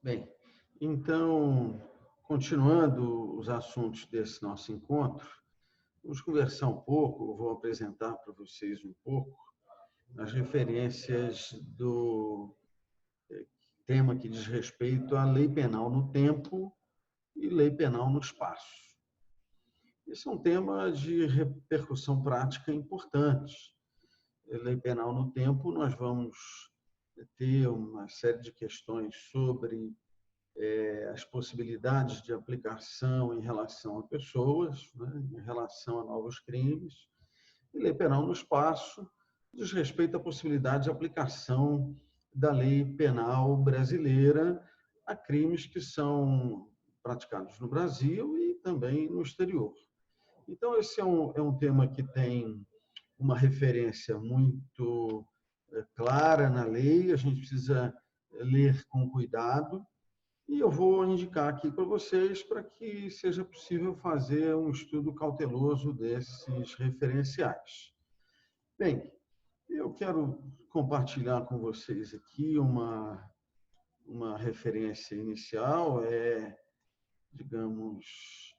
Bem, então, continuando os assuntos desse nosso encontro, vamos conversar um pouco, eu vou apresentar para vocês um pouco as referências do tema que diz respeito à lei penal no tempo e lei penal no espaço. Esse é um tema de repercussão prática importante. Lei penal no tempo, nós vamos ter uma série de questões sobre as possibilidades de aplicação em relação a pessoas, né, em relação a novos crimes. E lei penal no espaço diz respeito à possibilidade de aplicação da lei penal brasileira a crimes que são praticados no Brasil e também no exterior. Então, esse é um tema que tem uma referência muito clara na lei, a gente precisa ler com cuidado, e eu vou indicar aqui para vocês para que seja possível fazer um estudo cauteloso desses referenciais. Bem, eu quero compartilhar com vocês aqui uma referência inicial, digamos,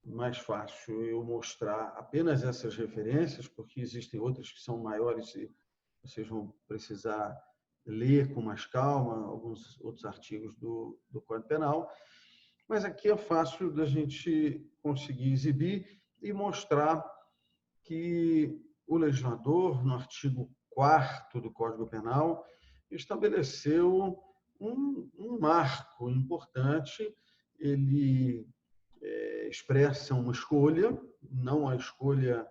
mais fácil eu mostrar apenas essas referências, porque existem outras que são maiores e vocês vão precisar ler com mais calma alguns outros artigos do Código Penal, mas aqui é fácil da gente conseguir exibir e mostrar que o legislador, no artigo 4º do Código Penal, estabeleceu um marco importante. Ele expressa uma escolha, não a escolha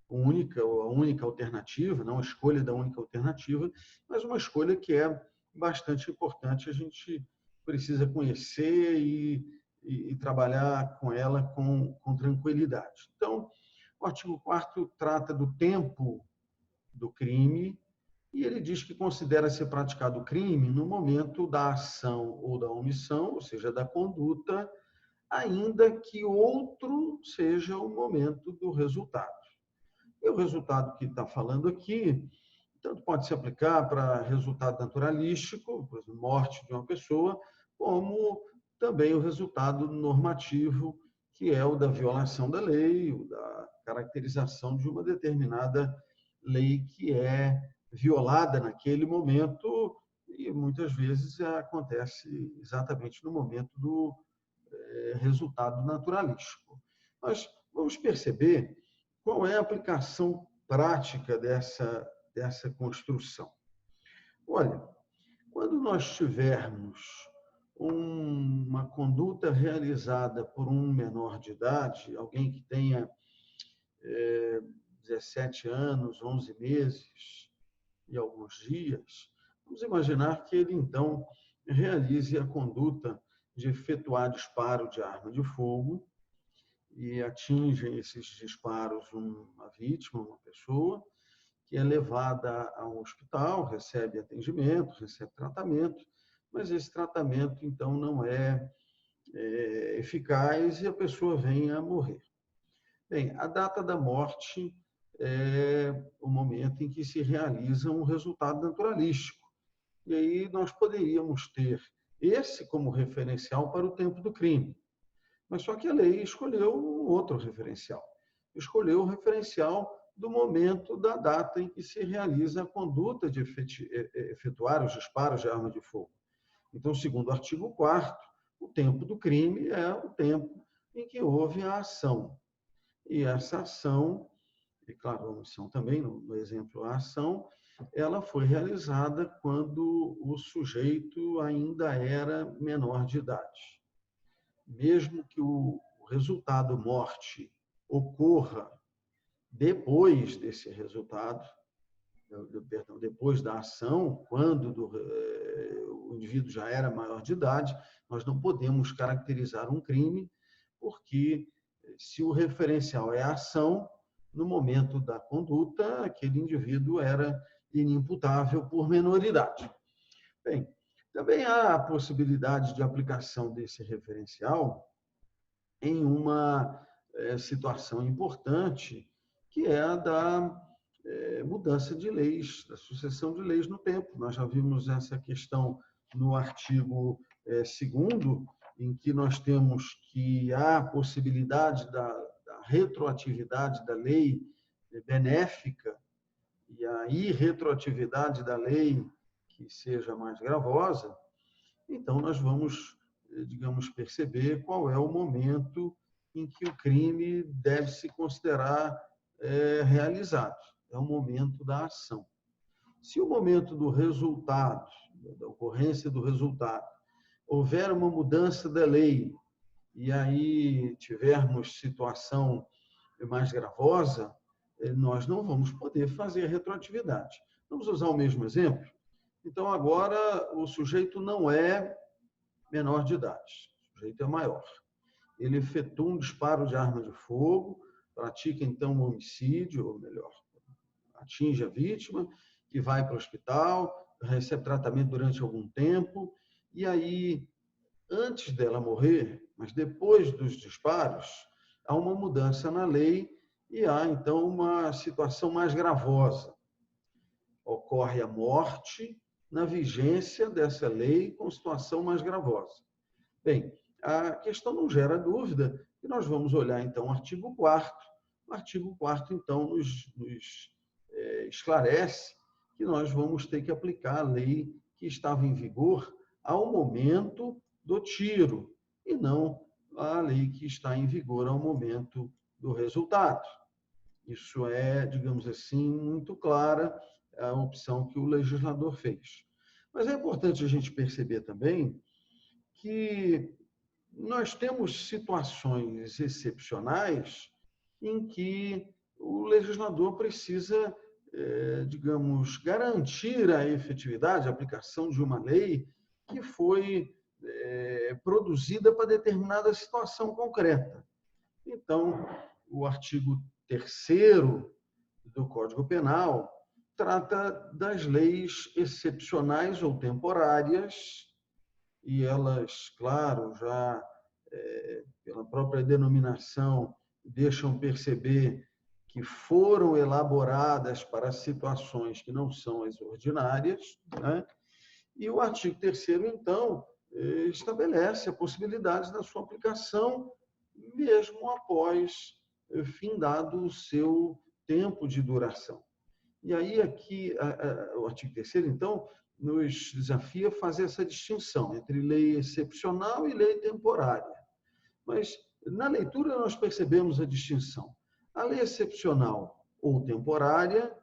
única ou a única alternativa, não a escolha da única alternativa, mas uma escolha que é bastante importante, a gente precisa conhecer e trabalhar com ela com tranquilidade. Então, o artigo 4º trata do tempo do crime e ele diz que considera ser praticado o crime no momento da ação ou da omissão, ou seja, da conduta, ainda que outro seja o momento do resultado. E o resultado que está falando aqui, tanto pode se aplicar para resultado naturalístico, por exemplo, morte de uma pessoa, como também o resultado normativo, que é o da violação da lei, o da caracterização de uma determinada lei que é violada naquele momento e muitas vezes acontece exatamente no momento do resultado naturalístico. Mas vamos perceber qual é a aplicação prática dessa construção. Olha, quando nós tivermos uma conduta realizada por um menor de idade, alguém que tenha 17 anos, 11 meses e alguns dias, vamos imaginar que ele, então, realize a conduta de efetuar disparo de arma de fogo e atingem esses disparos uma vítima, uma pessoa, que é levada a um hospital, recebe atendimento, recebe tratamento, mas esse tratamento, então, não é eficaz e a pessoa vem a morrer. Bem, a data da morte é o momento em que se realiza um resultado naturalístico. E aí nós poderíamos ter esse como referencial para o tempo do crime. Mas só que a lei escolheu um outro referencial. Escolheu o referencial do momento da data em que se realiza a conduta de efetuar os disparos de arma de fogo. Então, segundo o artigo 4º, o tempo do crime é o tempo em que houve a ação. E essa ação, e claro, a omissão também, no exemplo, a ação, ela foi realizada quando o sujeito ainda era menor de idade. Mesmo que o resultado morte ocorra depois desse resultado, perdão, depois da ação, quando o indivíduo já era maior de idade, nós não podemos caracterizar um crime, porque se o referencial é a ação, no momento da conduta, aquele indivíduo era inimputável por menoridade. Bem, também há a possibilidade de aplicação desse referencial em uma situação importante, que é a da mudança de leis, da sucessão de leis no tempo. Nós já vimos essa questão no artigo segundo, em que nós temos que há possibilidade da retroatividade da lei benéfica e a irretroatividade da lei que seja mais gravosa, então nós vamos, digamos, perceber qual é o momento em que o crime deve se considerar realizado. É o momento da ação. Se o momento do resultado, da ocorrência do resultado, houver uma mudança da lei e aí tivermos situação mais gravosa, nós não vamos poder fazer retroatividade. Vamos usar o mesmo exemplo? Então, agora, o sujeito não é menor de idade, o sujeito é maior. Ele efetua um disparo de arma de fogo, pratica, então, um homicídio, ou melhor, atinge a vítima, que vai para o hospital, recebe tratamento durante algum tempo, e aí, antes dela morrer, mas depois dos disparos, há uma mudança na lei e há, então, uma situação mais gravosa. Ocorre a morte na vigência dessa lei com situação mais gravosa. Bem, a questão não gera dúvida e nós vamos olhar, então, o artigo 4º. O artigo 4º, então, nos esclarece que nós vamos ter que aplicar a lei que estava em vigor ao momento do tiro e não a lei que está em vigor ao momento do resultado. Isso é, digamos assim, muito clara a opção que o legislador fez. Mas é importante a gente perceber também que nós temos situações excepcionais em que o legislador precisa, digamos, garantir a efetividade, a aplicação de uma lei que foi produzida para determinada situação concreta. Então, o artigo 3º do Código Penal trata das leis excepcionais ou temporárias, e elas, claro, já pela própria denominação, deixam perceber que foram elaboradas para situações que não são as ordinárias, né? E o artigo 3º, então, estabelece a possibilidade da sua aplicação mesmo após findado o seu tempo de duração. E aí, aqui, o artigo 3º, então, nos desafia a fazer essa distinção entre lei excepcional e lei temporária. Mas, na leitura, nós percebemos a distinção. A lei excepcional ou temporária,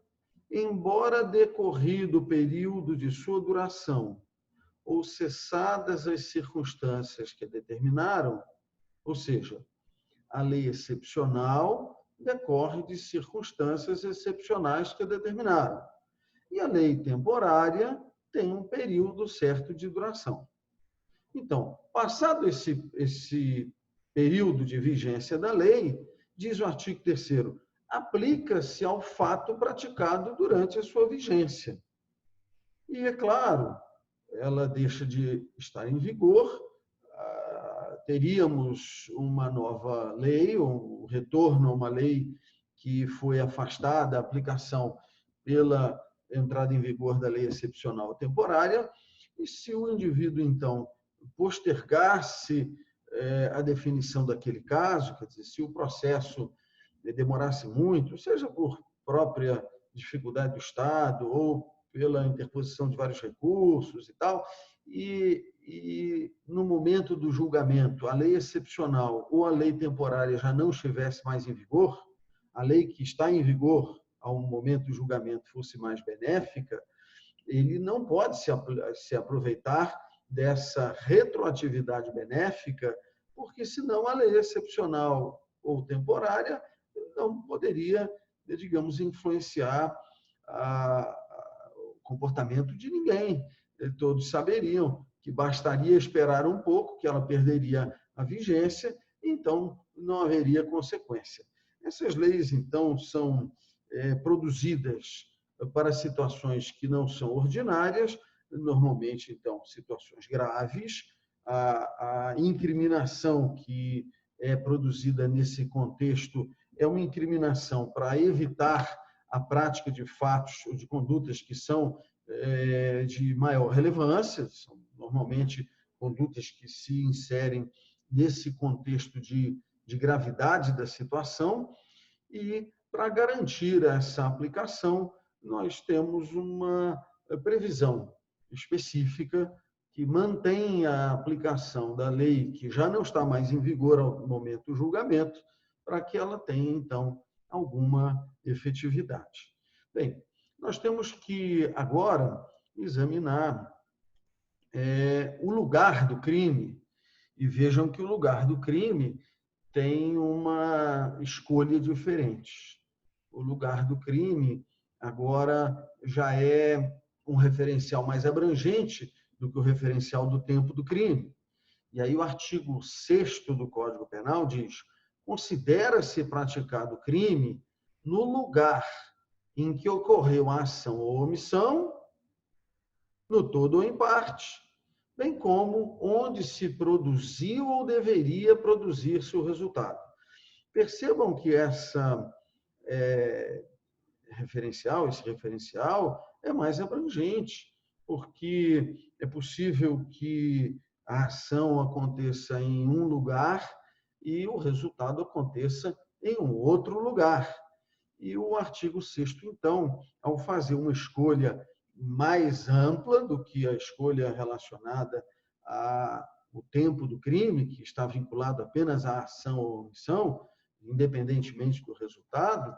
embora decorrido o período de sua duração ou cessadas as circunstâncias que a determinaram, ou seja, a lei excepcional decorre de circunstâncias excepcionais que a determinaram. E a lei temporária tem um período certo de duração. Então, passado esse período de vigência da lei, diz o artigo 3º, aplica-se ao fato praticado durante a sua vigência. E, é claro, ela deixa de estar em vigor, teríamos uma nova lei, um retorno a uma lei que foi afastada da aplicação pela entrada em vigor da lei excepcional temporária, e se o indivíduo, então, postergasse a definição daquele caso, quer dizer, se o processo demorasse muito, seja por própria dificuldade do Estado ou pela interposição de vários recursos e tal, e no momento do julgamento a lei excepcional ou a lei temporária já não estivesse mais em vigor, a lei que está em vigor ao momento do julgamento fosse mais benéfica, ele não pode se aproveitar dessa retroatividade benéfica, porque senão a lei excepcional ou temporária não poderia, digamos, influenciar o comportamento de ninguém. Todos saberiam que bastaria esperar um pouco, que ela perderia a vigência, então não haveria consequência. Essas leis, então, são produzidas para situações que não são ordinárias, normalmente, então, situações graves. A incriminação que é produzida nesse contexto é uma incriminação para evitar a prática de fatos ou de condutas que são de maior relevância, são normalmente condutas que se inserem nesse contexto de gravidade da situação. E, para garantir essa aplicação, nós temos uma previsão específica que mantém a aplicação da lei, que já não está mais em vigor ao momento do julgamento, para que ela tenha, então, alguma efetividade. Bem, nós temos que agora examinar o lugar do crime, e vejam que o lugar do crime tem uma escolha diferente. O lugar do crime agora já é um referencial mais abrangente do que o referencial do tempo do crime. E aí o artigo 6º do Código Penal diz: considera-se praticado o crime no lugar em que ocorreu a ação ou omissão, no todo ou em parte, bem como onde se produziu ou deveria produzir-se o resultado. Percebam que esse referencial é mais abrangente, porque é possível que a ação aconteça em um lugar e o resultado aconteça em um outro lugar. E o artigo 6º, então, ao fazer uma escolha mais ampla do que a escolha relacionada ao tempo do crime, que está vinculado apenas à ação ou omissão, independentemente do resultado,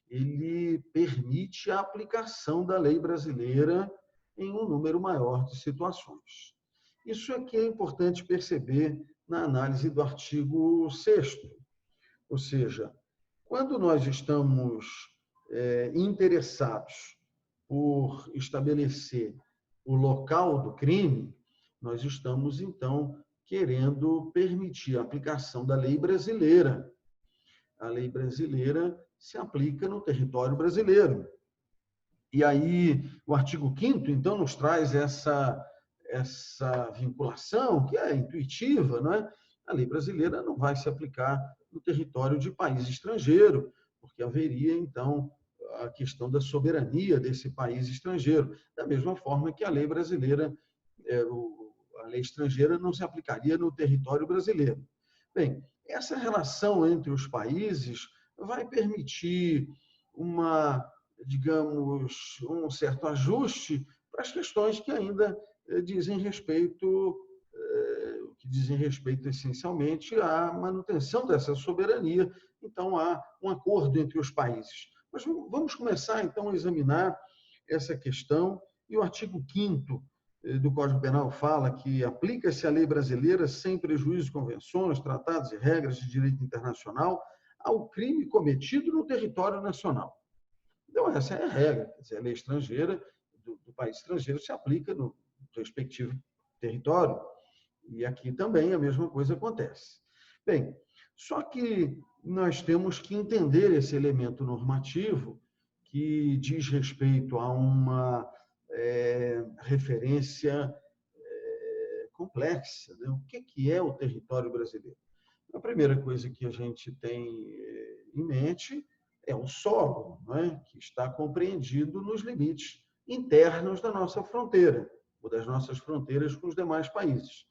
ele permite a aplicação da lei brasileira em um número maior de situações. Isso aqui é importante perceber na análise do artigo 6º, ou seja, quando nós estamos interessados por estabelecer o local do crime, nós estamos, então, querendo permitir a aplicação da lei brasileira. A lei brasileira se aplica no território brasileiro. E aí, o artigo 5º, então, nos traz essa vinculação, que é intuitiva, não é? A lei brasileira não vai se aplicar no território de país estrangeiro, porque haveria, então, a questão da soberania desse país estrangeiro, da mesma forma que a lei brasileira, a lei estrangeira não se aplicaria no território brasileiro. Bem, essa relação entre os países vai permitir digamos, um certo ajuste para as questões que ainda dizem respeito essencialmente à manutenção dessa soberania. Então, há um acordo entre os países. Mas vamos começar, então, a examinar essa questão. E o artigo 5º do Código Penal fala que aplica-se a lei brasileira sem prejuízo de convenções, tratados e regras de direito internacional ao crime cometido no território nacional. Então, essa é a regra. Quer dizer, a lei estrangeira do país estrangeiro se aplica no respectivo território. E aqui também a mesma coisa acontece. Bem, só que nós temos que entender esse elemento normativo que diz respeito a uma referência complexa. Né? O que é o território brasileiro? A primeira coisa que a gente tem em mente é o solo, né? Que está compreendido nos limites internos da nossa fronteira, ou das nossas fronteiras com os demais países.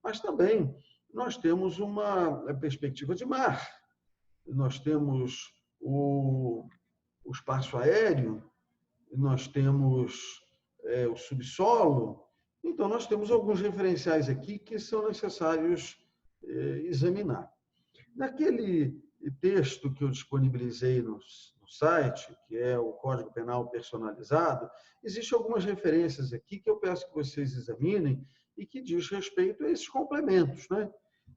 Mas também nós temos uma perspectiva de mar, nós temos o espaço aéreo, nós temos o subsolo. Então, nós temos alguns referenciais aqui que são necessários examinar. Naquele texto que eu disponibilizei no site, que é o Código Penal Personalizado, existem algumas referências aqui que eu peço que vocês examinem e que diz respeito a esses complementos, né?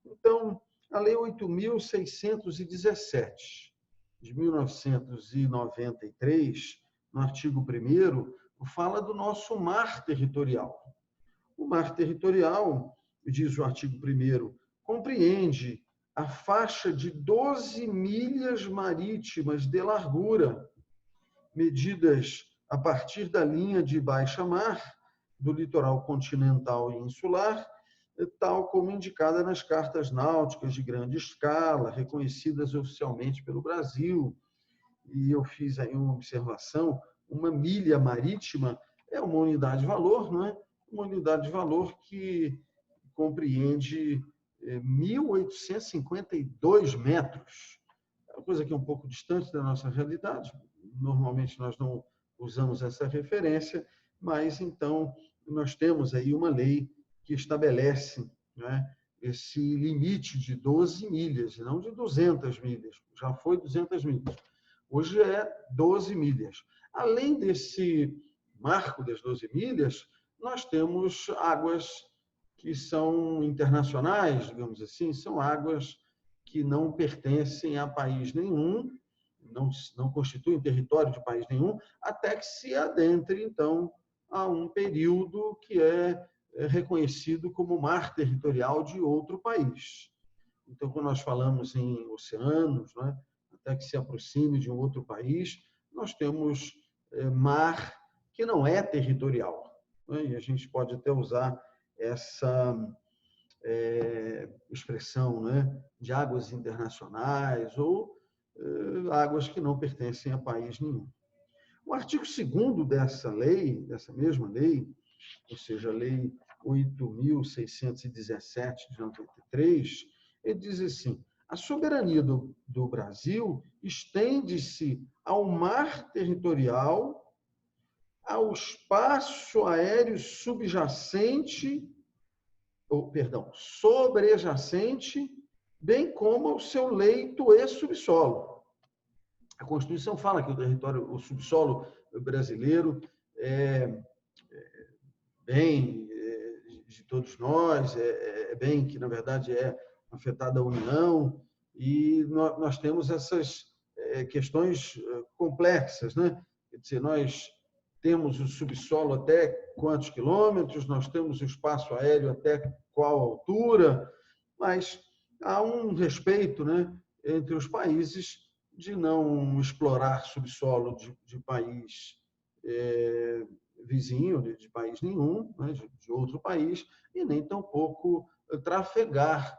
Então, a Lei 8.617, de 1993, no artigo 1º, fala do nosso mar territorial. O mar territorial, diz o artigo 1º, compreende a faixa de 12 milhas marítimas de largura, medidas a partir da linha de baixa mar, do litoral continental e insular, tal como indicada nas cartas náuticas de grande escala, reconhecidas oficialmente pelo Brasil. E eu fiz aí uma observação: uma milha marítima é uma unidade de valor, não é? Uma unidade de valor que compreende 1.852 metros, é uma coisa que é um pouco distante da nossa realidade. Normalmente nós não usamos essa referência, mas então nós temos aí uma lei que estabelece, né, esse limite de 12 milhas, não de 200 milhas, já foi 200 milhas, hoje é 12 milhas. Além desse marco das 12 milhas, nós temos águas que são internacionais, digamos assim, são águas que não pertencem a país nenhum, não constituem território de país nenhum, até que se adentre, então, a um período que é reconhecido como mar territorial de outro país. Então, quando nós falamos em oceanos, né, até que se aproxime de um outro país, nós temos mar que não é territorial, né? E a gente pode até usar essa expressão, né, de águas internacionais ou águas que não pertencem a país nenhum. O artigo 2º dessa lei, dessa mesma lei, ou seja, a Lei 8.617 de 93, ele diz assim: a soberania do Brasil estende-se ao mar territorial, ao espaço aéreo subjacente, sobrejacente, bem como ao seu leito e subsolo. A Constituição fala que o subsolo brasileiro é bem de todos nós, é bem que, na verdade, é afetada a União, e nós temos essas questões complexas, né? Quer dizer, nós temos o subsolo até quantos quilômetros, nós temos o espaço aéreo até qual altura, mas há um respeito, né, entre os países de não explorar subsolo de país vizinho, de país nenhum, né, de outro país, e nem tampouco trafegar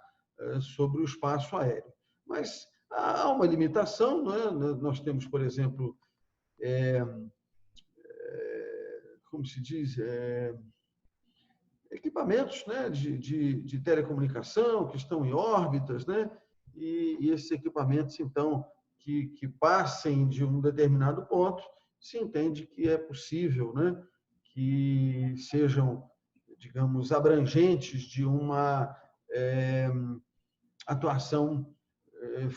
sobre o espaço aéreo. Mas há uma limitação, né? Nós temos, por exemplo, como se diz, equipamentos, né, de telecomunicação que estão em órbitas, né, e esses equipamentos, então, que passem de um determinado ponto, se entende que é possível, né, que sejam, digamos, abrangentes de uma atuação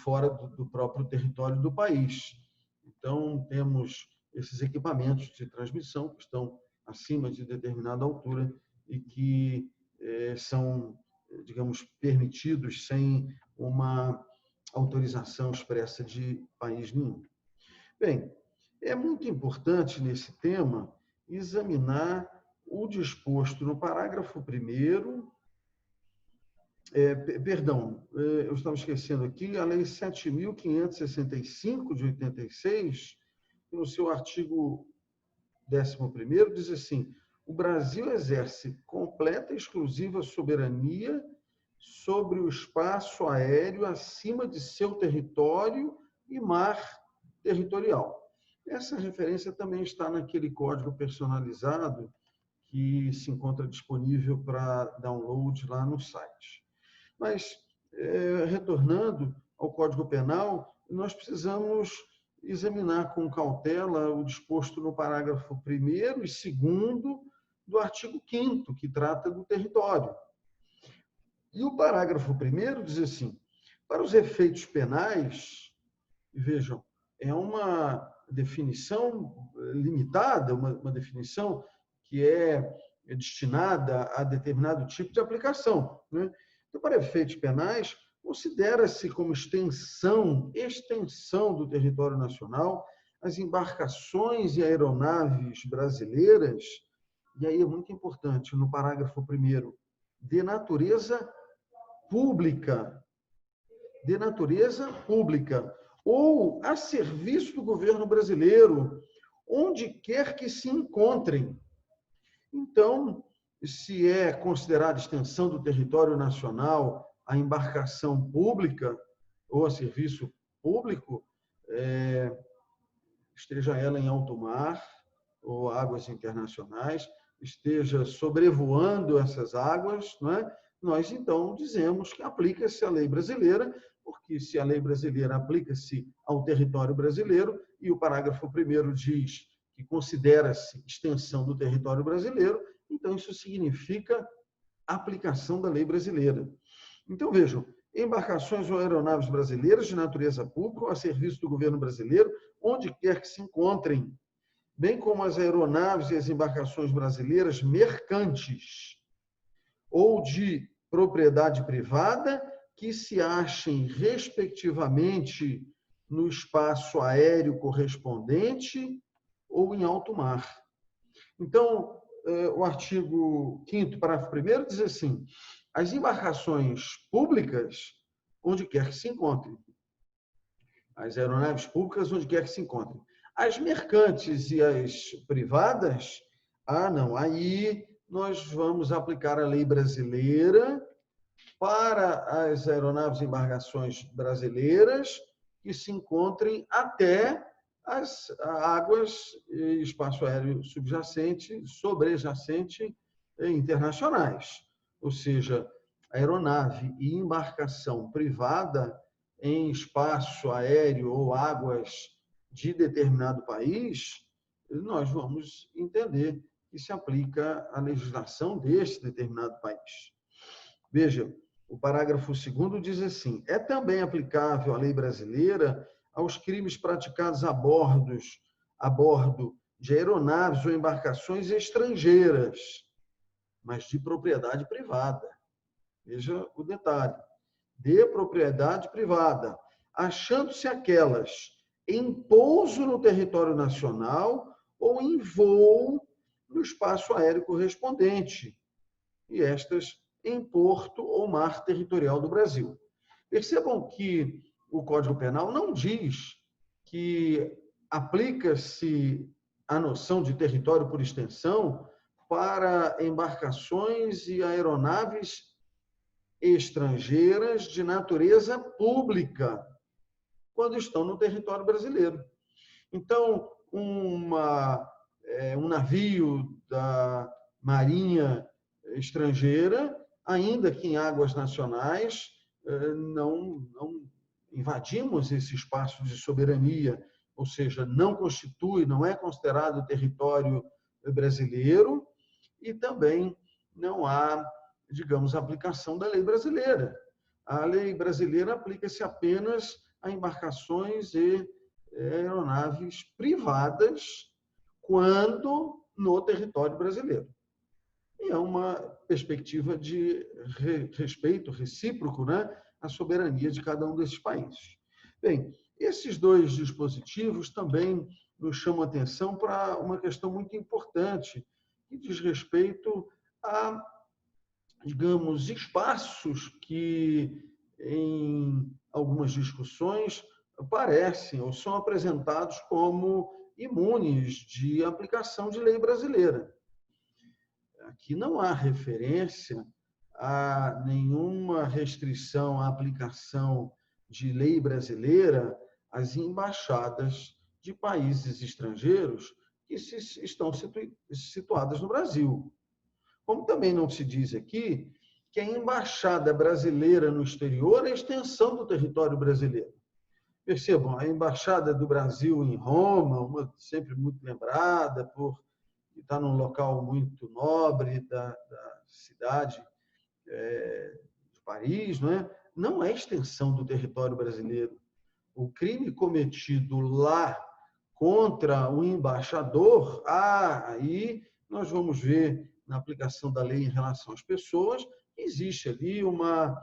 fora do próprio território do país. Então, temos esses equipamentos de transmissão que estão acima de determinada altura e que são, digamos, permitidos sem uma autorização expressa de país nenhum. Bem, é muito importante nesse tema examinar o disposto no parágrafo 1º, perdão, eu estava esquecendo aqui, a Lei 7.565 de 86, no seu artigo 11º, diz assim: o Brasil exerce completa e exclusiva soberania sobre o espaço aéreo acima de seu território e mar territorial. Essa referência também está naquele código personalizado que se encontra disponível para download lá no site. Mas, retornando ao Código Penal, nós precisamos examinar com cautela o disposto no parágrafo 1º e 2º do artigo 5º, que trata do território. E o parágrafo 1º diz assim: para os efeitos penais, vejam, é uma definição limitada, uma definição que é destinada a determinado tipo de aplicação, né? Então, para efeitos penais, considera-se como extensão do território nacional as embarcações e aeronaves brasileiras, e aí é muito importante, no parágrafo 1º, de natureza pública, ou a serviço do governo brasileiro, onde quer que se encontrem. Então, se é considerada extensão do território nacional a embarcação pública ou a serviço público, esteja ela em alto mar ou águas internacionais, esteja sobrevoando essas águas, não é? nós então dizemos que aplica-se a lei brasileira, porque se a lei brasileira aplica-se ao território brasileiro, e o parágrafo 1º diz que considera-se extensão do território brasileiro, então isso significa aplicação da lei brasileira. Então, vejam, embarcações ou aeronaves brasileiras de natureza pública ou a serviço do governo brasileiro, onde quer que se encontrem, bem como as aeronaves e as embarcações brasileiras mercantes ou de propriedade privada que se achem, respectivamente, no espaço aéreo correspondente ou em alto mar. Então, o artigo 5º, parágrafo 1º, diz assim: as embarcações públicas, onde quer que se encontrem, as aeronaves públicas, onde quer que se encontrem. As mercantes e as privadas, não, aí nós vamos aplicar a lei brasileira para as aeronaves e embarcações brasileiras que se encontrem até as águas e espaço aéreo subjacente, sobrejacente internacionais. Ou seja, aeronave e embarcação privada em espaço aéreo ou águas de determinado país, nós vamos entender que se aplica a legislação deste determinado país. Veja, o parágrafo 2º diz assim: é também aplicável a lei brasileira aos crimes praticados a bordo de aeronaves ou embarcações estrangeiras, mas de propriedade privada. Veja o detalhe: de propriedade privada, achando-se aquelas em pouso no território nacional ou em voo no espaço aéreo correspondente, e estas em porto ou mar territorial do Brasil. Percebam que o Código Penal não diz que aplica-se a noção de território por extensão para embarcações e aeronaves estrangeiras de natureza pública, quando estão no território brasileiro. Então, um navio da Marinha estrangeira, ainda que em águas nacionais, não invadimos esse espaço de soberania, ou seja, não constitui, não é considerado território brasileiro, e também não há, digamos, aplicação da lei brasileira. A lei brasileira aplica-se apenas a embarcações e aeronaves privadas quando no território brasileiro. E é uma perspectiva de respeito recíproco, né, à soberania de cada um desses países. Bem, esses dois dispositivos também nos chamam a atenção para uma questão muito importante, que diz respeito a, digamos, espaços que, em algumas discussões, parecem ou são apresentados como imunes de aplicação de lei brasileira. Aqui não há referência a nenhuma restrição à aplicação de lei brasileira às embaixadas de países estrangeiros que estão situadas no Brasil. Como também não se diz aqui que a embaixada brasileira no exterior é a extensão do território brasileiro. Percebam, a embaixada do Brasil em Roma, sempre muito lembrada por estar num local muito nobre da cidade de Paris, não é extensão do território brasileiro. O crime cometido lá contra o embaixador, aí nós vamos ver na aplicação da lei em relação às pessoas, existe ali uma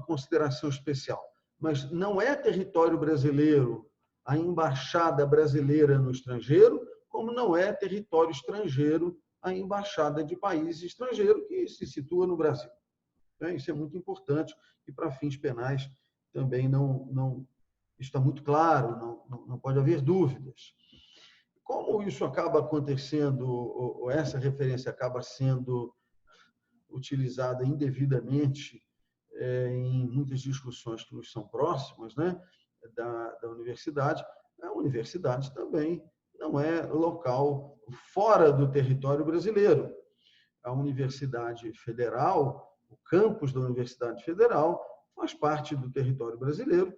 consideração especial. Mas não é território brasileiro a embaixada brasileira no estrangeiro, como não é território estrangeiro a embaixada de país estrangeiro que se situa no Brasil. Isso é muito importante e para fins penais também não está muito claro, não pode haver dúvidas. Como isso acaba acontecendo, ou essa referência acaba sendo utilizada indevidamente em muitas discussões que nos são próximas, da universidade, a universidade também não é local fora do território brasileiro. A Universidade Federal, o campus da Universidade Federal faz parte do território brasileiro.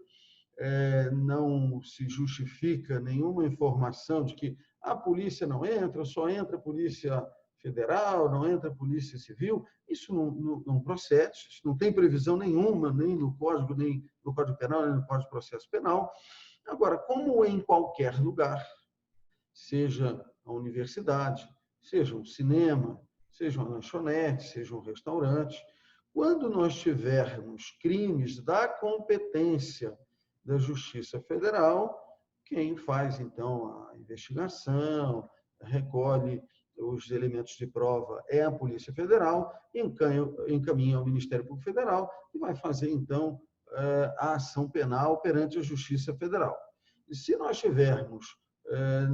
Não se justifica nenhuma informação de que a polícia não entra, só entra a Polícia Federal, não entra a Polícia Civil. Isso não procede, isso não tem previsão nenhuma, nem no Código Penal, nem no Código de Processo Penal. Agora, como em qualquer lugar, seja a universidade, seja um cinema, seja uma lanchonete, seja um restaurante, quando nós tivermos crimes da competência da Justiça Federal, quem faz, então, a investigação, recolhe os elementos de prova é a Polícia Federal, encaminha ao Ministério Público Federal e vai fazer, então, a ação penal perante a Justiça Federal. E se nós tivermos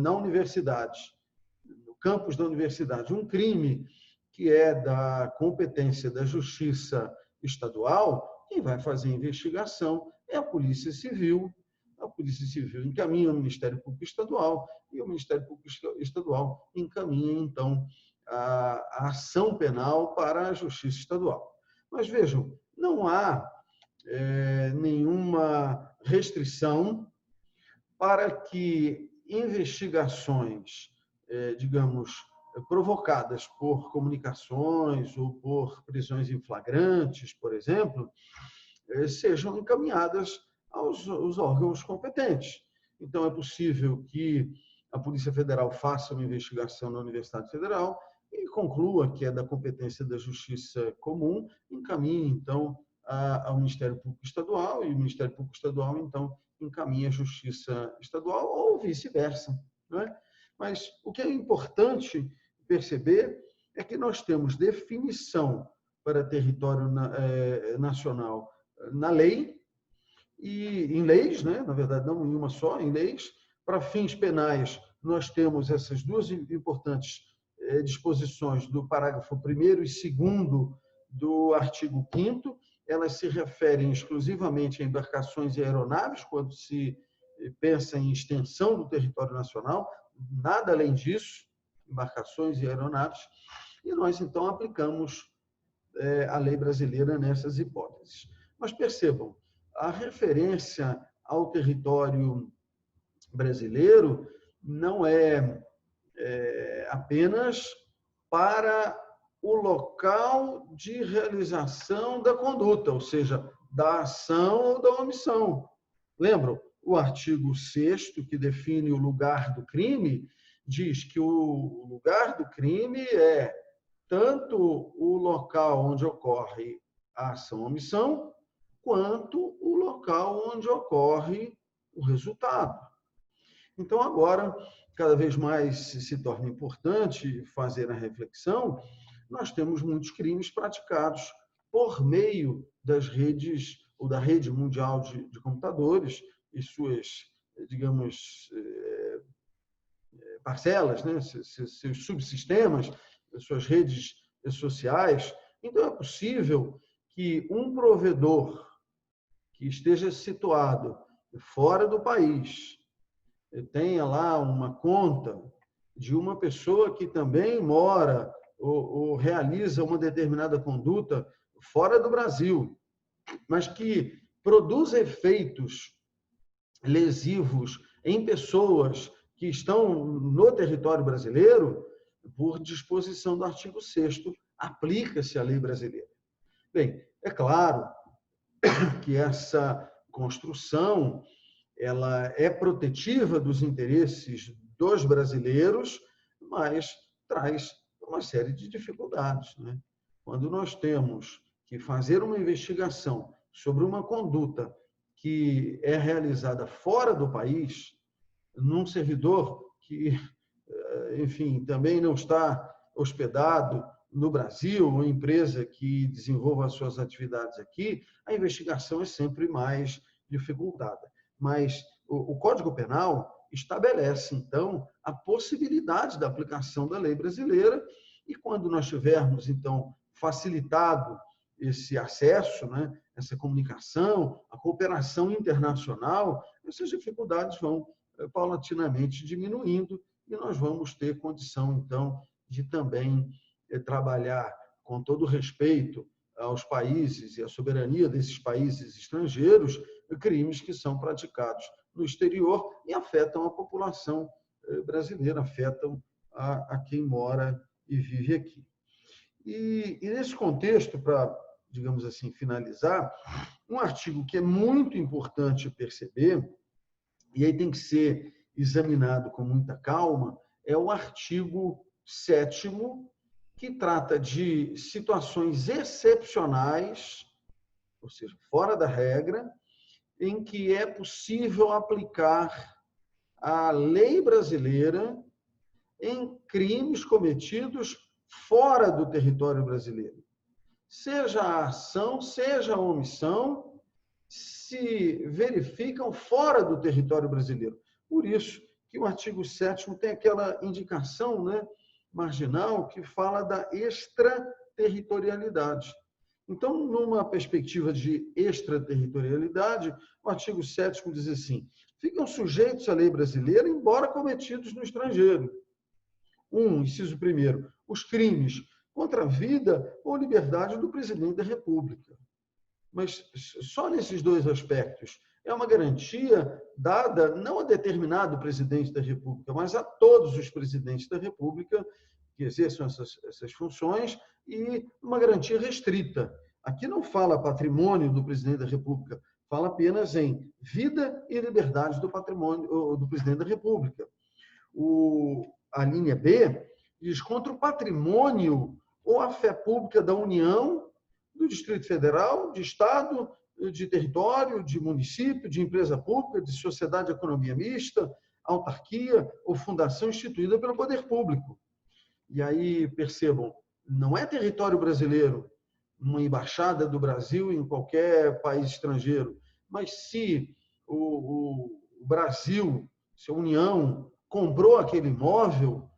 na universidade, no campus da universidade, um crime que é da competência da Justiça Estadual, quem vai fazer a investigação é a Polícia Civil. A Polícia Civil encaminha ao Ministério Público Estadual e o Ministério Público Estadual encaminha, então, a ação penal para a Justiça Estadual. Mas vejam, não há nenhuma restrição para que investigações, digamos, provocadas por comunicações ou por prisões em flagrantes, por exemplo, sejam encaminhadas aos órgãos competentes. Então, é possível que a Polícia Federal faça uma investigação na Universidade Federal e conclua que é da competência da Justiça Comum, encaminhe, então, ao Ministério Público Estadual e o Ministério Público Estadual, então, encaminha à Justiça Estadual ou vice-versa, não é? Mas o que é importante perceber é que nós temos definição para território nacional na lei, e em leis, né? Na verdade, não em uma só, em leis. Para fins penais, nós temos essas duas importantes disposições do parágrafo 1º e 2º do artigo 5º. Elas se referem exclusivamente a embarcações e aeronaves, quando se pensa em extensão do território nacional, nada além disso, embarcações e aeronaves, e nós, então, aplicamos a lei brasileira nessas hipóteses. Mas percebam, a referência ao território brasileiro não é apenas para o local de realização da conduta, ou seja, da ação ou da omissão. Lembram? O artigo 6º, que define o lugar do crime, diz que o lugar do crime é tanto o local onde ocorre a ação ou omissão, quanto o local onde ocorre o resultado. Então, agora, cada vez mais se torna importante fazer a reflexão, nós temos muitos crimes praticados por meio das redes, ou da rede mundial de computadores e suas, digamos, parcelas, né? Seus subsistemas, suas redes sociais. Então, é possível que um provedor que esteja situado fora do país tenha lá uma conta de uma pessoa que também mora ou realiza uma determinada conduta fora do Brasil, mas que produz efeitos lesivos em pessoas que estão no território brasileiro, por disposição do artigo 6º, aplica-se a lei brasileira. Bem, é claro que essa construção ela é protetiva dos interesses dos brasileiros, mas traz uma série de dificuldades, né? Quando nós temos que fazer uma investigação sobre uma conduta que é realizada fora do país, num servidor que, enfim, também não está hospedado no Brasil, uma empresa que desenvolva as suas atividades aqui, a investigação é sempre mais dificultada. Mas o Código Penal estabelece, então, a possibilidade da aplicação da lei brasileira e quando nós tivermos, então, facilitado esse acesso, né, essa comunicação, a cooperação internacional, essas dificuldades vão paulatinamente diminuindo e nós vamos ter condição, então, de também trabalhar com todo respeito aos países e à soberania desses países estrangeiros crimes que são praticados no exterior e afetam a população brasileira, afetam a quem mora e vive aqui. E nesse contexto, para, digamos assim, finalizar, um artigo que é muito importante perceber, e aí tem que ser examinado com muita calma, é o artigo 7º, que trata de situações excepcionais, ou seja, fora da regra, em que é possível aplicar a lei brasileira em crimes cometidos fora do território brasileiro. Seja a ação, seja a omissão, se verificam fora do território brasileiro. Por isso que o artigo 7º tem aquela indicação, né, marginal que fala da extraterritorialidade. Então, numa perspectiva de extraterritorialidade, o artigo 7º diz assim: ficam sujeitos à lei brasileira, embora cometidos no estrangeiro. Inciso 1º, os crimes contra a vida ou liberdade do presidente da República. Mas só nesses dois aspectos é uma garantia dada não a determinado presidente da República, mas a todos os presidentes da República que exerçam essas funções, e uma garantia restrita. Aqui não fala patrimônio do presidente da República, fala apenas em vida e liberdade do patrimônio do presidente da República. A linha B diz contra o patrimônio ou a fé pública da União, do Distrito Federal, de Estado, de território, de município, de empresa pública, de sociedade de economia mista, autarquia ou fundação instituída pelo poder público. E aí, percebam, não é território brasileiro, uma embaixada do Brasil em qualquer país estrangeiro, mas se o Brasil, se a União comprou aquele imóvel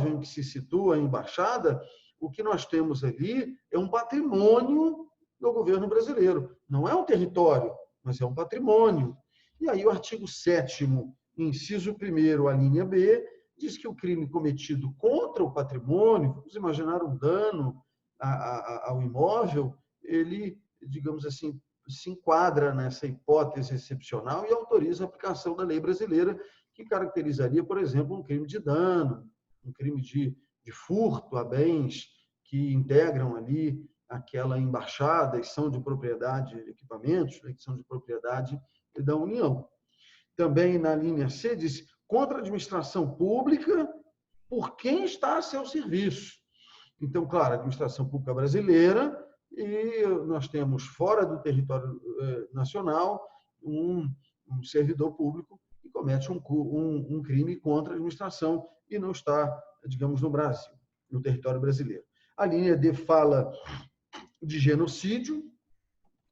em que se situa a embaixada, o que nós temos ali é um patrimônio do governo brasileiro. Não é um território, mas é um patrimônio. E aí o artigo 7º, inciso 1º, a linha B, diz que o crime cometido contra o patrimônio, vamos imaginar um dano ao imóvel, ele, digamos assim, se enquadra nessa hipótese excepcional e autoriza a aplicação da lei brasileira, que caracterizaria, por exemplo, um crime de dano, um crime de furto a bens que integram ali aquela embaixada e são de propriedade, equipamentos que são de propriedade da União. Também na linha C diz contra a administração pública por quem está a seu serviço. Então, claro, a administração pública brasileira, e nós temos fora do território nacional um servidor público que comete um crime contra a administração e não está, digamos, no Brasil, no território brasileiro. A linha D fala de genocídio.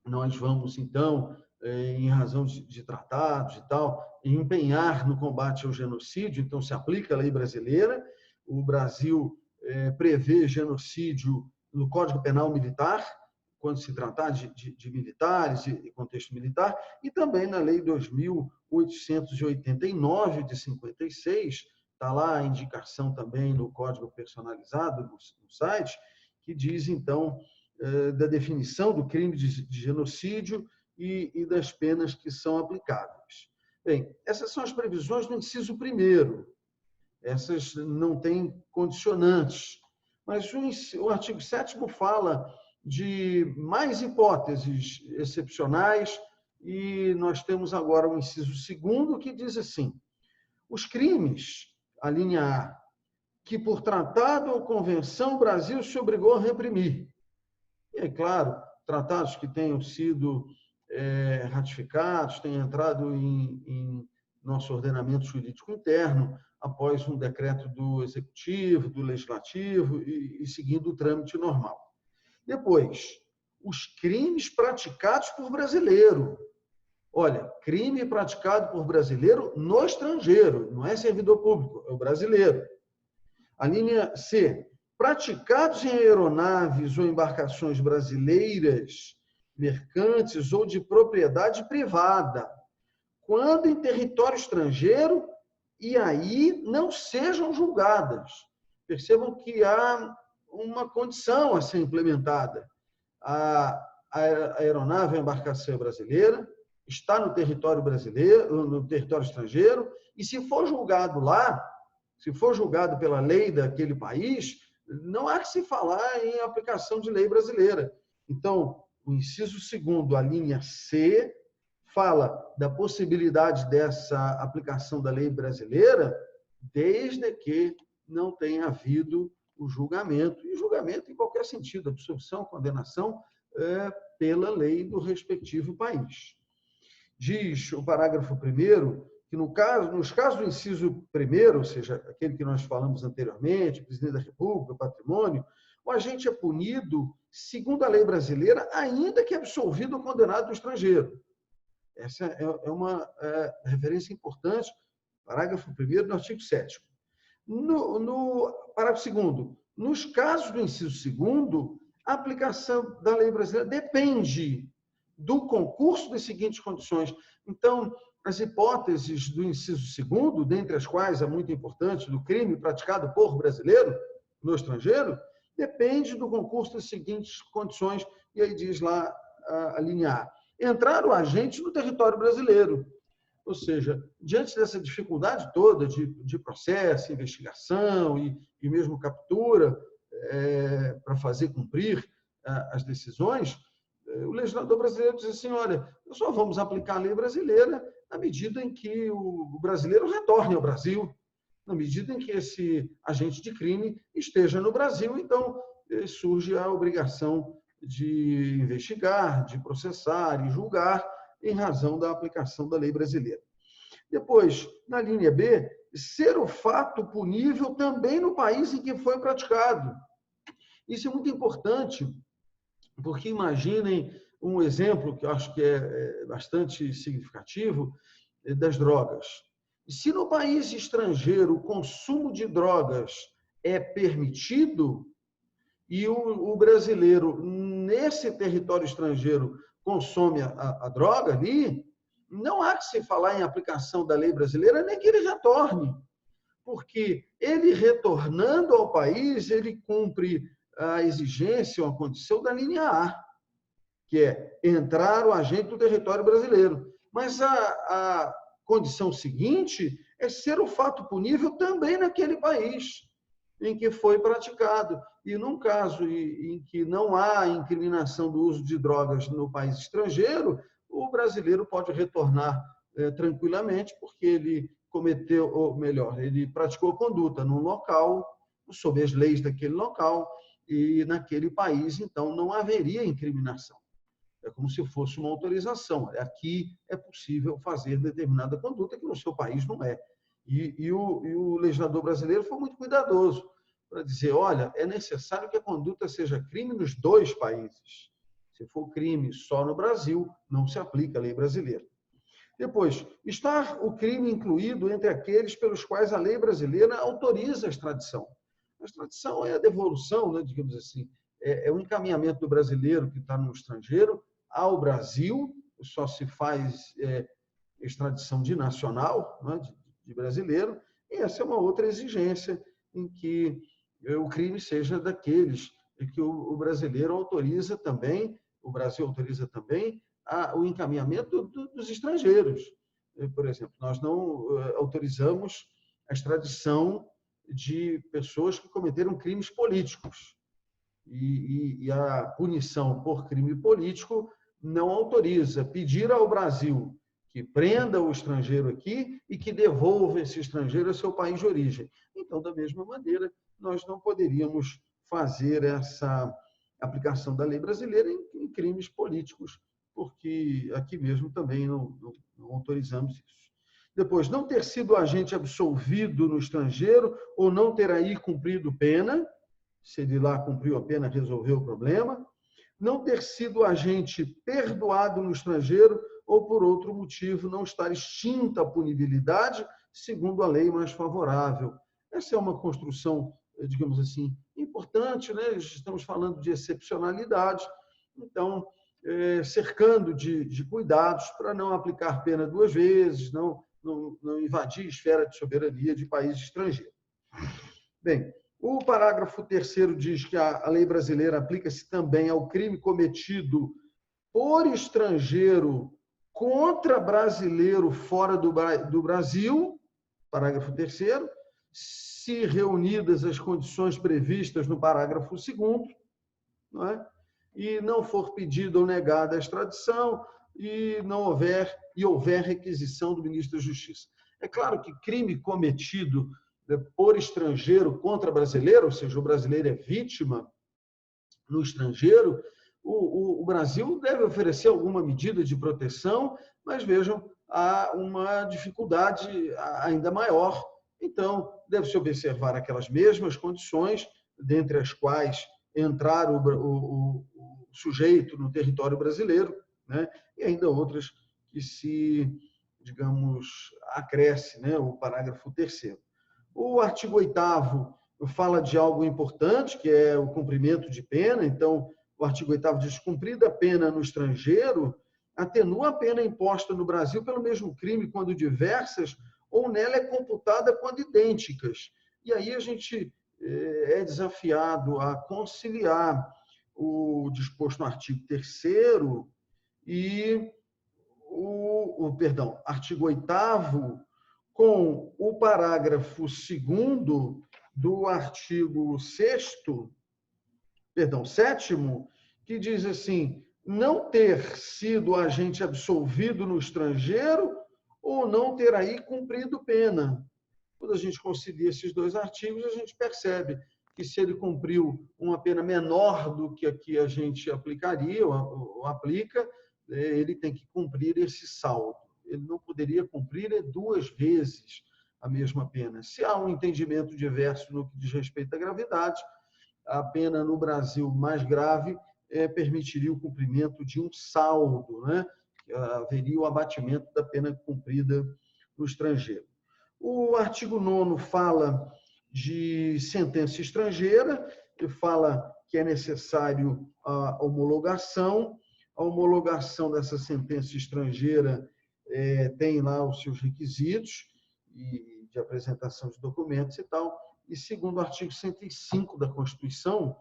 Nós vamos, então, em razão de tratados e tal, empenhar no combate ao genocídio, então se aplica a lei brasileira. O Brasil prevê genocídio no Código Penal Militar, quando se tratar de militares e contexto militar, e também na Lei 2.889, de 56, está lá a indicação também no Código Personalizado, no site, que diz, então, da definição do crime de genocídio e das penas que são aplicáveis. Bem, essas são as previsões do inciso 1º. Essas não têm condicionantes. Mas o artigo 7º fala de mais hipóteses excepcionais e nós temos agora o inciso 2º que diz assim: os crimes, a linha A, que por tratado ou convenção o Brasil se obrigou a reprimir. E, é claro, tratados que tenham sido ratificados, tenham entrado em nosso ordenamento jurídico interno, após um decreto do Executivo, do Legislativo e seguindo o trâmite normal. Depois, os crimes praticados por brasileiro. Olha, crime praticado por brasileiro no estrangeiro, não é servidor público, é o brasileiro. A linha C, praticados em aeronaves ou embarcações brasileiras, mercantes ou de propriedade privada, quando em território estrangeiro, e aí não sejam julgadas. Percebam que há uma condição a ser implementada. a aeronave, a embarcação é brasileira, está no território brasileiro, no território estrangeiro, e se for julgado lá, se for julgado pela lei daquele país, não há que se falar em aplicação de lei brasileira. Então, o inciso 2º, a linha C, fala da possibilidade dessa aplicação da lei brasileira, desde que não tenha havido o julgamento, e julgamento em qualquer sentido, absolução, condenação, pela lei do respectivo país. Diz o parágrafo 1º que, nos casos do inciso 1º, ou seja, aquele que nós falamos anteriormente, presidente da República, patrimônio, o agente é punido segundo a lei brasileira, ainda que absolvido ou condenado no estrangeiro. Essa é uma referência importante, parágrafo 1º do artigo 7º. No parágrafo 2º, nos casos do inciso 2º, a aplicação da lei brasileira depende do concurso das seguintes condições. Então, as hipóteses do inciso 2º, dentre as quais a muito importante, do crime praticado por brasileiro no estrangeiro, depende do concurso das seguintes condições, e aí diz lá a linha A. Entrar o agente no território brasileiro. Ou seja, diante dessa dificuldade toda de processo, investigação e mesmo captura para fazer cumprir as decisões, o legislador brasileiro diz assim, olha, nós só vamos aplicar a lei brasileira na medida em que o brasileiro retorne ao Brasil, na medida em que esse agente de crime esteja no Brasil, então surge a obrigação de investigar, de processar e julgar em razão da aplicação da lei brasileira. Depois, na linha B, ser o fato punível também no país em que foi praticado. Isso é muito importante, porque imaginem um exemplo que eu acho que é bastante significativo das drogas. Se no país estrangeiro o consumo de drogas é permitido e o brasileiro, nesse território estrangeiro, consome a droga ali, não há que se falar em aplicação da lei brasileira, nem que ele retorne, porque ele retornando ao país, ele cumpre a exigência ou a condição da linha A, que é entrar o agente no território brasileiro. Mas a condição seguinte é ser o fato punível também naquele país em que foi praticado. E num caso em que não há incriminação do uso de drogas no país estrangeiro, o brasileiro pode retornar tranquilamente, porque ele cometeu, ou melhor, ele praticou conduta num local, sob as leis daquele local, e naquele país, então, não haveria incriminação. É como se fosse uma autorização. Aqui é possível fazer determinada conduta que no seu país não é. E o legislador brasileiro foi muito cuidadoso para dizer, olha, é necessário que a conduta seja crime nos dois países. Se for crime só no Brasil, não se aplica a lei brasileira. Depois, está o crime incluído entre aqueles pelos quais a lei brasileira autoriza a extradição. A extradição é a devolução, né, digamos assim, é o encaminhamento do brasileiro que está no estrangeiro ao Brasil, só se faz extradição de nacional, né, de brasileiro, e essa é uma outra exigência em que o crime seja daqueles que o brasileiro autoriza também, o Brasil autoriza também o encaminhamento dos estrangeiros. Por exemplo, nós não autorizamos a extradição de pessoas que cometeram crimes políticos. E a punição por crime político não autoriza. Pedir ao Brasil que prenda o estrangeiro aqui e que devolva esse estrangeiro ao seu país de origem. Então, da mesma maneira, nós não poderíamos fazer essa aplicação da lei brasileira em crimes políticos, porque aqui mesmo também não autorizamos isso. Depois, não ter sido agente absolvido no estrangeiro ou não ter aí cumprido pena, se ele lá cumpriu a pena, resolveu o problema. Não ter sido agente perdoado no estrangeiro ou, por outro motivo, não estar extinta a punibilidade, segundo a lei mais favorável. Essa é uma construção, digamos assim, importante, né? Estamos falando de excepcionalidade, então, cercando de cuidados para não aplicar pena duas vezes, não invadir esfera de soberania de país estrangeiro. Bem, O parágrafo 3º diz que a lei brasileira aplica-se também ao crime cometido por estrangeiro contra brasileiro fora do Brasil, parágrafo 3º, se reunidas as condições previstas no parágrafo 2º, não é? E não for pedida ou negada a extradição e houver requisição do ministro da Justiça. É claro que crime cometido por estrangeiro contra brasileiro, ou seja, o brasileiro é vítima no estrangeiro, o Brasil deve oferecer alguma medida de proteção, mas vejam, há uma dificuldade ainda maior. Então, deve-se observar aquelas mesmas condições, dentre as quais entrar o sujeito no território brasileiro, né? E ainda outras que se, digamos, acresce, né? O parágrafo 3º. O artigo 8º fala de algo importante, que é o cumprimento de pena. Então, o artigo 8º diz: cumprida a pena no estrangeiro, atenua a pena imposta no Brasil pelo mesmo crime quando diversas, ou nela é computada quando idênticas. E aí a gente é desafiado a conciliar o disposto no artigo 3º e artigo 8º com o parágrafo 2º do artigo 7º, que diz assim: não ter sido agente absolvido no estrangeiro ou não ter aí cumprido pena. Quando a gente concilia esses dois artigos, a gente percebe que se ele cumpriu uma pena menor do que aqui a gente aplicaria ou aplica, ele tem que cumprir esse saldo. Ele não poderia cumprir 2 vezes a mesma pena. Se há um entendimento diverso no que diz respeito à gravidade, a pena no Brasil mais grave permitiria o cumprimento de um saldo, né? Haveria o abatimento da pena cumprida no estrangeiro. O artigo 9º fala de sentença estrangeira, que fala que é necessário a homologação. A homologação dessa sentença estrangeira tem lá os seus requisitos de apresentação de documentos e tal. E, segundo o artigo 105 da Constituição,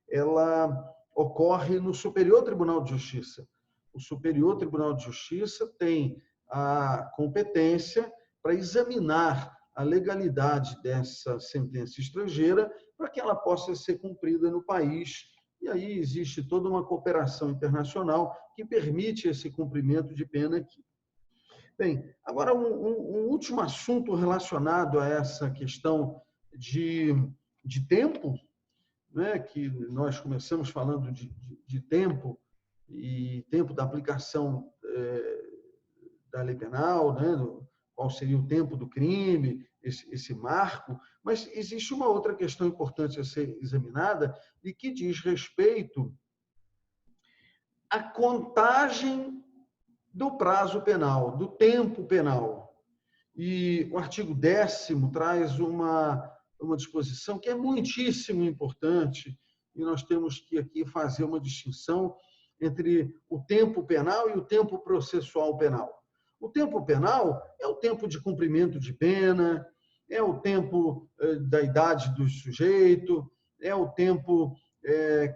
ela ocorre no Superior Tribunal de Justiça. O Superior Tribunal de Justiça tem a competência para examinar a legalidade dessa sentença estrangeira para que ela possa ser cumprida no país. E aí existe toda uma cooperação internacional que permite esse cumprimento de pena aqui. Bem, agora um último assunto relacionado a essa questão de tempo, né, que nós começamos falando de tempo e tempo da aplicação da lei penal, né, qual seria o tempo do crime, esse marco, mas existe uma outra questão importante a ser examinada e que diz respeito à contagem do prazo penal, do tempo penal. E o artigo 10º traz uma disposição que é muitíssimo importante, e nós temos que aqui fazer uma distinção entre o tempo penal e o tempo processual penal. O tempo penal é o tempo de cumprimento de pena, é o tempo da idade do sujeito, é o tempo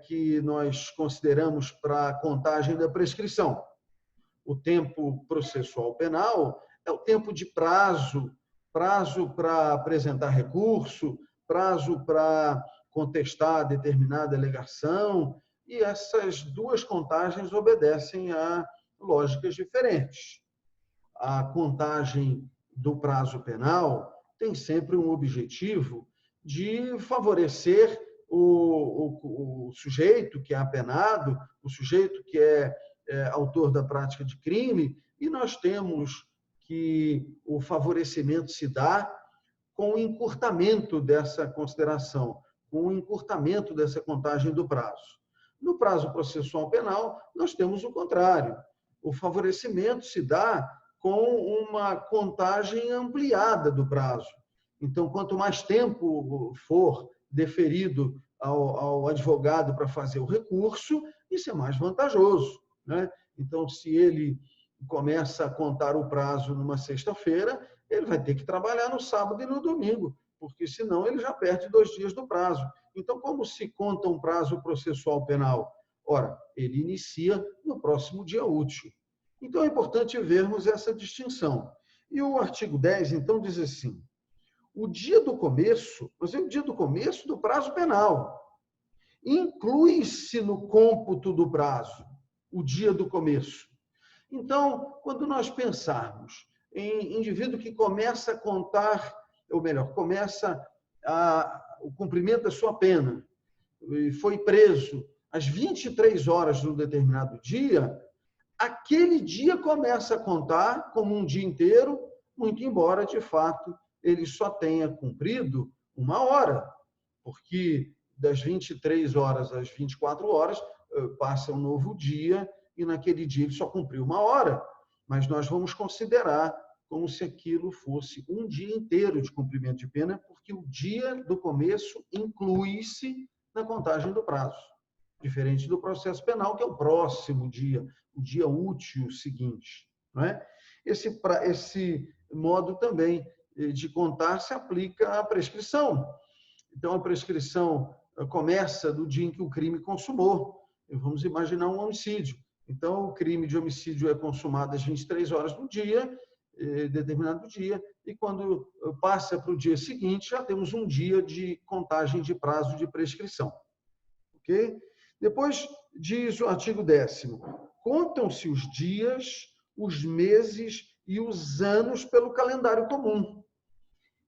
que nós consideramos para a contagem da prescrição. O tempo processual penal é o tempo de prazo para apresentar recurso, prazo para contestar determinada alegação, e essas duas contagens obedecem a lógicas diferentes. A contagem do prazo penal tem sempre um objetivo de favorecer o sujeito que é apenado, o sujeito que é autor da prática de crime, e nós temos que o favorecimento se dá com o encurtamento dessa consideração, com o encurtamento dessa contagem do prazo. No prazo processual penal, nós temos o contrário. O favorecimento se dá com uma contagem ampliada do prazo. Então, quanto mais tempo for deferido ao advogado para fazer o recurso, isso é mais vantajoso, né? Então, se ele começa a contar o prazo numa sexta-feira, ele vai ter que trabalhar no sábado e no domingo, porque senão ele já perde 2 dias do prazo. Então, como se conta um prazo processual penal? Ora, ele inicia no próximo dia útil. Então, é importante vermos essa distinção. E o artigo 10, então, diz assim: o dia do começo, mas é o dia do começo do prazo penal. Inclui-se no cômputo do prazo o dia do começo. Então, quando nós pensarmos em indivíduo que começa a contar, ou melhor, começa o cumprimento da sua pena, e foi preso às 23 horas de um determinado dia, aquele dia começa a contar como um dia inteiro, muito embora, de fato, ele só tenha cumprido 1 hora, porque das 23 horas às 24 horas passa um novo dia e naquele dia ele só cumpriu 1 hora, mas nós vamos considerar como se aquilo fosse um dia inteiro de cumprimento de pena, porque o dia do começo inclui-se na contagem do prazo, diferente do processo penal, que é o próximo dia, o dia útil seguinte. Não é? Esse modo também de contar se aplica à prescrição. Então, a prescrição começa do dia em que o crime consumou. Vamos imaginar um homicídio. Então, o crime de homicídio é consumado às 23 horas do dia, determinado dia, e quando passa para o dia seguinte, já temos um dia de contagem de prazo de prescrição. Ok? Depois diz o artigo 10º, contam-se os dias, os meses e os anos pelo calendário comum.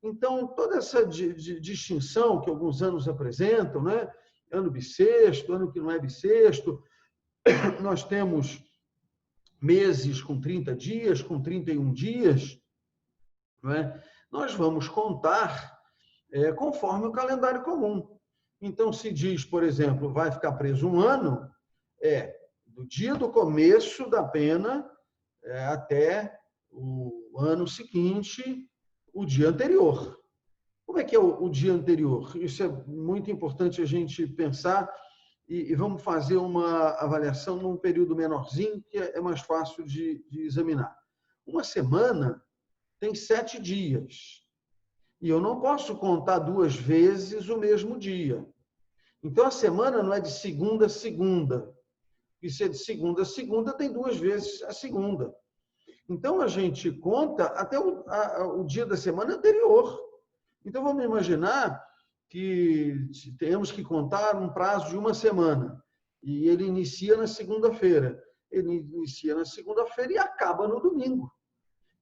Então, toda essa distinção que alguns anos apresentam, né? Ano bissexto, ano que não é bissexto, nós temos meses com 30 dias, com 31 dias, não é? Nós vamos contar conforme o calendário comum. Então, se diz, por exemplo, vai ficar preso 1 ano, do dia do começo da pena até o ano seguinte, o dia anterior. Como é que é o dia anterior? Isso é muito importante a gente pensar e vamos fazer uma avaliação num período menorzinho, que é mais fácil de examinar. Uma semana tem 7 dias. E eu não posso contar 2 vezes o mesmo dia. Então, a semana não é de segunda a segunda. E se é de segunda a segunda, tem 2 vezes a segunda. Então, a gente conta até o dia da semana anterior. Então, vamos imaginar que temos que contar um prazo de 1 semana. E ele inicia na segunda-feira. Ele inicia na segunda-feira e acaba no domingo.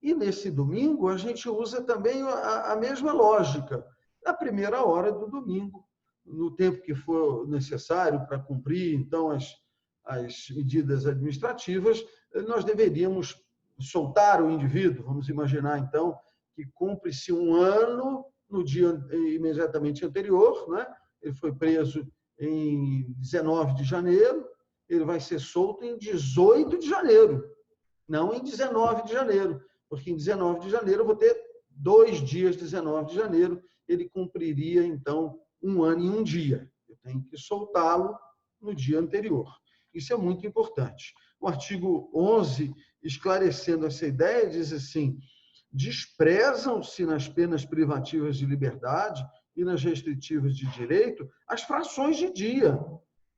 E nesse domingo, a gente usa também a mesma lógica. Na primeira hora do domingo, no tempo que for necessário para cumprir, então, as medidas administrativas, nós deveríamos soltar o indivíduo. Vamos imaginar, então, que cumpre-se 1 ano no dia imediatamente anterior, né? Ele foi preso em 19 de janeiro, ele vai ser solto em 18 de janeiro, não em 19 de janeiro, porque em 19 de janeiro eu vou ter 2 dias, 19 de janeiro, ele cumpriria, então, 1 ano e 1 dia. Eu tenho que soltá-lo no dia anterior. Isso é muito importante. O artigo 11, esclarecendo essa ideia, diz assim: desprezam-se nas penas privativas de liberdade e nas restritivas de direito as frações de dia.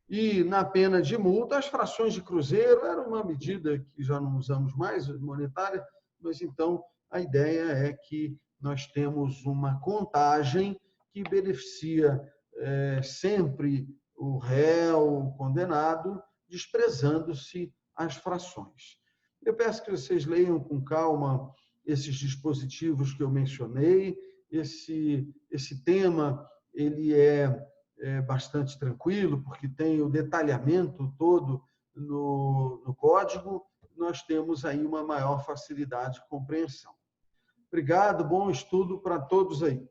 E na pena de multa, as frações de cruzeiro. Era uma medida que já não usamos mais, monetária, mas então a ideia é que nós temos uma contagem que beneficia sempre o réu, o condenado, desprezando-se as frações. Eu peço que vocês leiam com calma esses dispositivos que eu mencionei. Esse tema ele é bastante tranquilo, porque tem o detalhamento todo no código. Nós temos aí uma maior facilidade de compreensão. Obrigado, bom estudo para todos aí.